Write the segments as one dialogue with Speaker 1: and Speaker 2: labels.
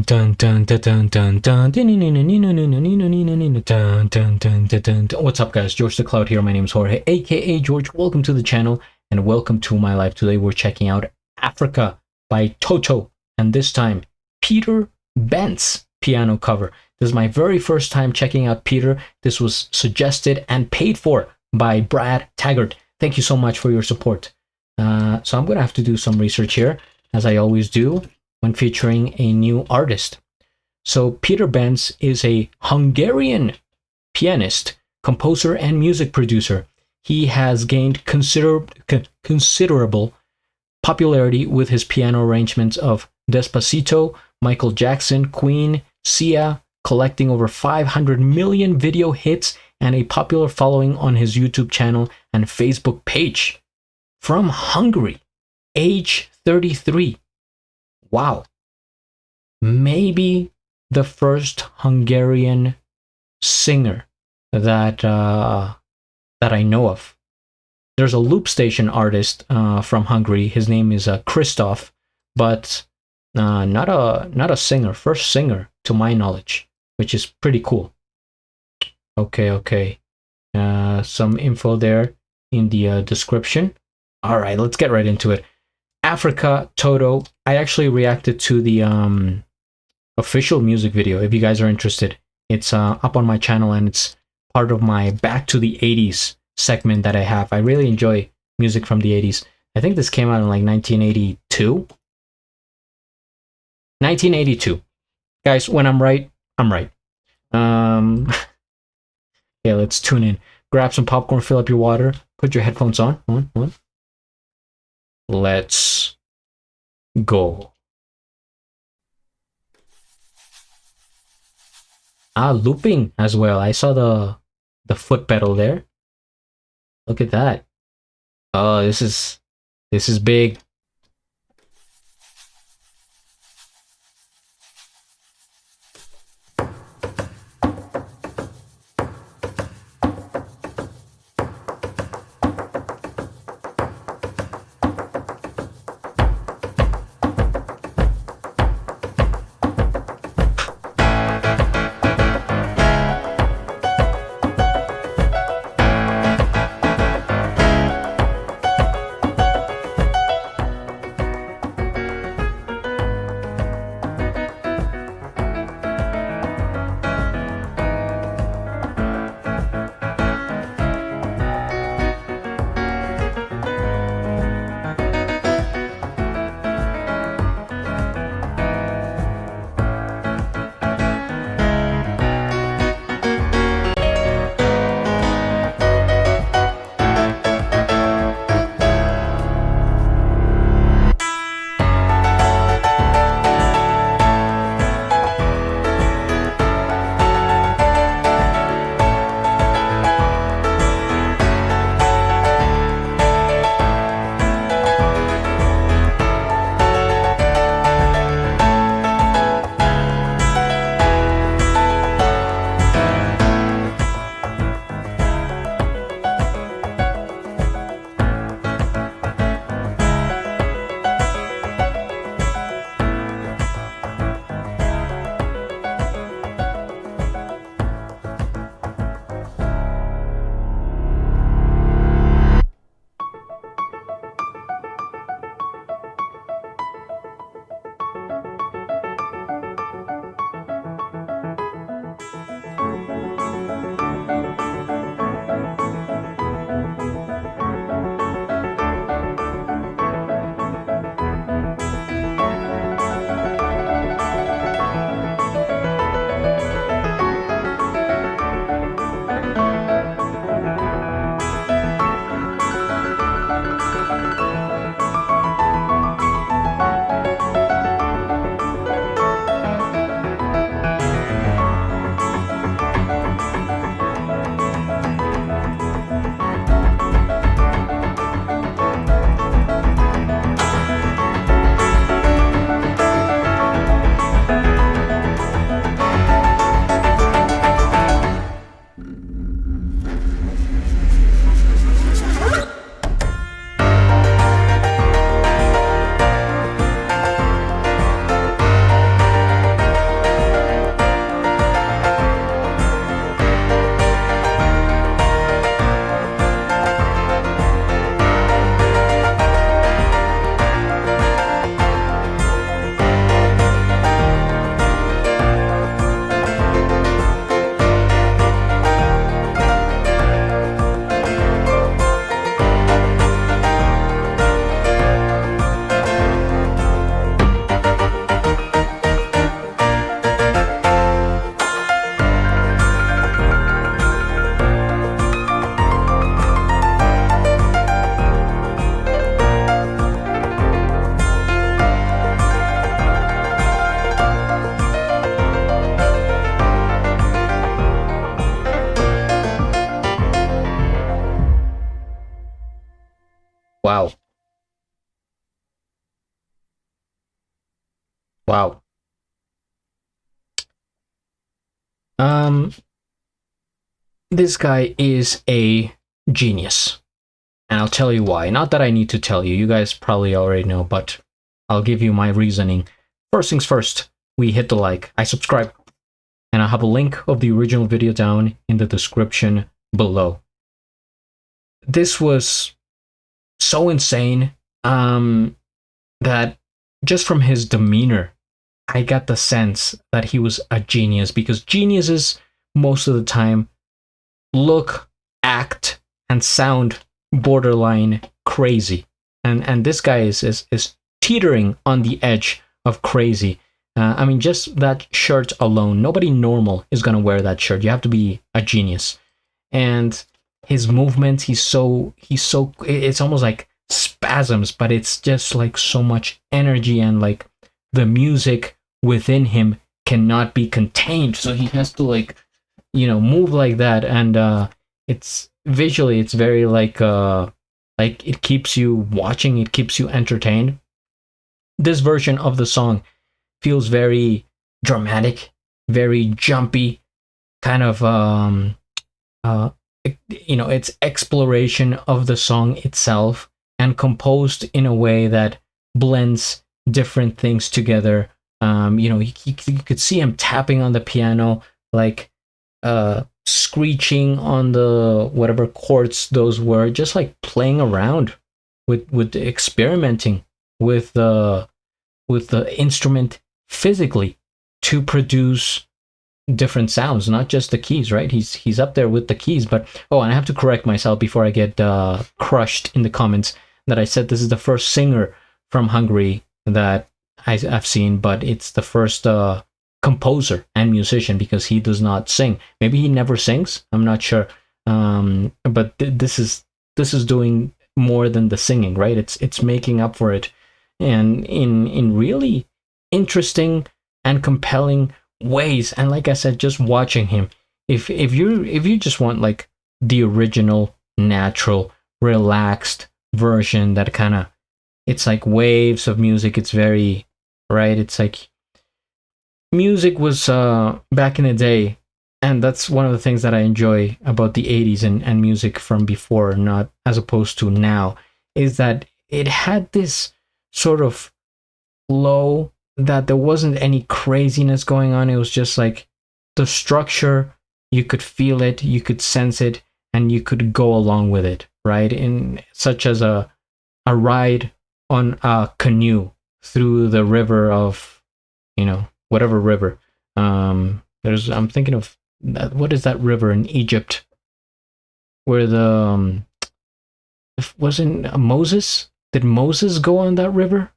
Speaker 1: dun dun dun dun dun dun. What's up, guys? GeorgeTheCloud here. My name is Jorge, aka George. Welcome to the channel and welcome to my life. Today we're checking out Africa by Toto, and this time Peter Bence piano cover. This is my very first time checking out Peter. This was suggested and paid for by Brad Taggart. Thank you so much for your support. So I'm gonna have to do some research here, as I always do when featuring a new artist. So Peter Bence is a Hungarian pianist, composer, and music producer. He has gained considerable popularity with his piano arrangements of Despacito, Michael Jackson, Queen, Sia, collecting over 500 million video hits and a popular following on his YouTube channel and Facebook page. From Hungary, age 33. Wow. Maybe the first Hungarian singer that I know of. There's a loop station artist from Hungary. His name is Christoph, but not a singer. First singer to my knowledge, which is pretty cool. Okay. Some info there in the description. All right, let's get right into it. Africa, Toto. I actually reacted to the official music video. If you guys are interested, it's up on my channel, and it's part of my Back to the 80s segment that I have. I really enjoy music from the 80s. I think this came out in like 1982. 1982. Guys, when I'm right, I'm right. Yeah, let's tune in. Grab some popcorn, fill up your water, put your headphones on. On. Let's go. Looping as well. I saw the foot pedal there. Look at that. Oh, this is big. Wow. Um, this guy is a genius, and I'll tell you why. Not that I need to tell you. You guys probably already know, but I'll give you my reasoning. First things first, we hit the like. I subscribe, and I'll have a link of the original video down in the description below. This was so insane that just from his demeanor, I got the sense that he was a genius, because geniuses most of the time look, act, and sound borderline crazy, and this guy is teetering on the edge of crazy. I mean, just that shirt alone, nobody normal is gonna wear that shirt. You have to be a genius, and his movements, he's so it's almost like spasms, but it's just like so much energy, and like the music within him cannot be contained, so he has to like, move like that. And it's visually, it's very like it keeps you watching, it keeps you entertained. This version of the song feels very dramatic, very jumpy, kind of uh it's exploration of the song itself, and composed in a way that blends different things together. You could see him tapping on the piano, like screeching on the whatever chords those were, just like playing around with experimenting with the instrument physically to produce different sounds, not just the keys, right? He's up there with the keys. But oh, and I have to correct myself before I get crushed in the comments that I said this is the first singer from Hungary that I've seen, but it's the first composer and musician, because he does not sing. Maybe he never sings, I'm not sure. But this is doing more than the singing, right? It's making up for it, and in really interesting and compelling ways. And like I said, just watching him, if you just want like the original, natural, relaxed version, that kind of, it's like waves of music. It's very, right, it's like music was back in the day. And that's one of the things that I enjoy about the 80s and music from before, not as opposed to now, is that it had this sort of flow, that there wasn't any craziness going on. It was just like the structure, you could feel it, you could sense it, and you could go along with it, right? In such as a ride on a canoe through the river of, whatever river. I'm thinking of what is that river in Egypt where the wasn't Moses? Did Moses go on that river?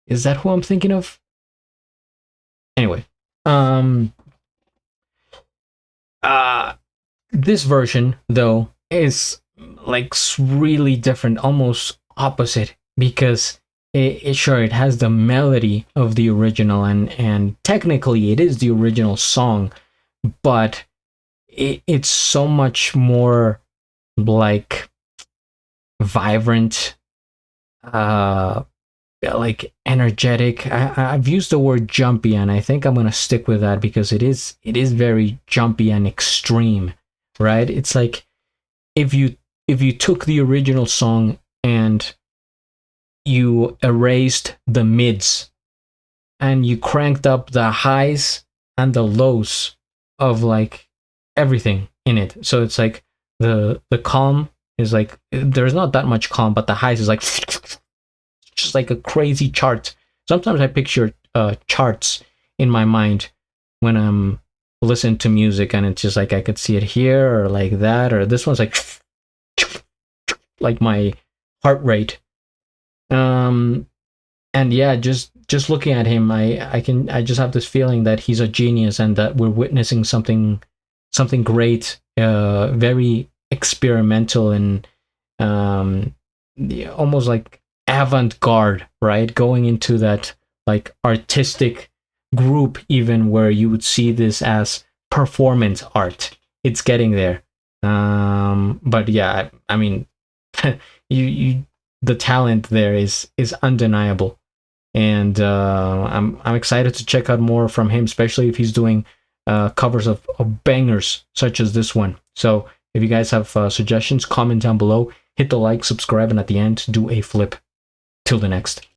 Speaker 1: Is that who I'm thinking of? Anyway, this version though is like really different, almost opposite, because it has the melody of the original, and technically it is the original song, but it's so much more like vibrant, like energetic. I've used the word jumpy, and I think I'm gonna stick with that, because it is very jumpy and extreme, right? It's like if you took the original song and you erased the mids and you cranked up the highs and the lows of like everything in it. So it's like the calm is like, there's not that much calm, but the highs is like just like a crazy chart. Sometimes I picture charts in my mind when I'm listening to music, and it's just like I could see it here, or like that, or this one's like my heart rate. And yeah, just looking at him, I just have this feeling that he's a genius, and that we're witnessing something great, very experimental, and almost like avant-garde, right? Going into that like artistic group, even, where you would see this as performance art. It's getting there. But yeah, I mean, you the talent there is undeniable. and I'm excited to check out more from him, especially if he's doing covers of bangers such as this one. So if you guys have suggestions, comment down below, hit the like, subscribe, and at the end, do a flip. Till the next.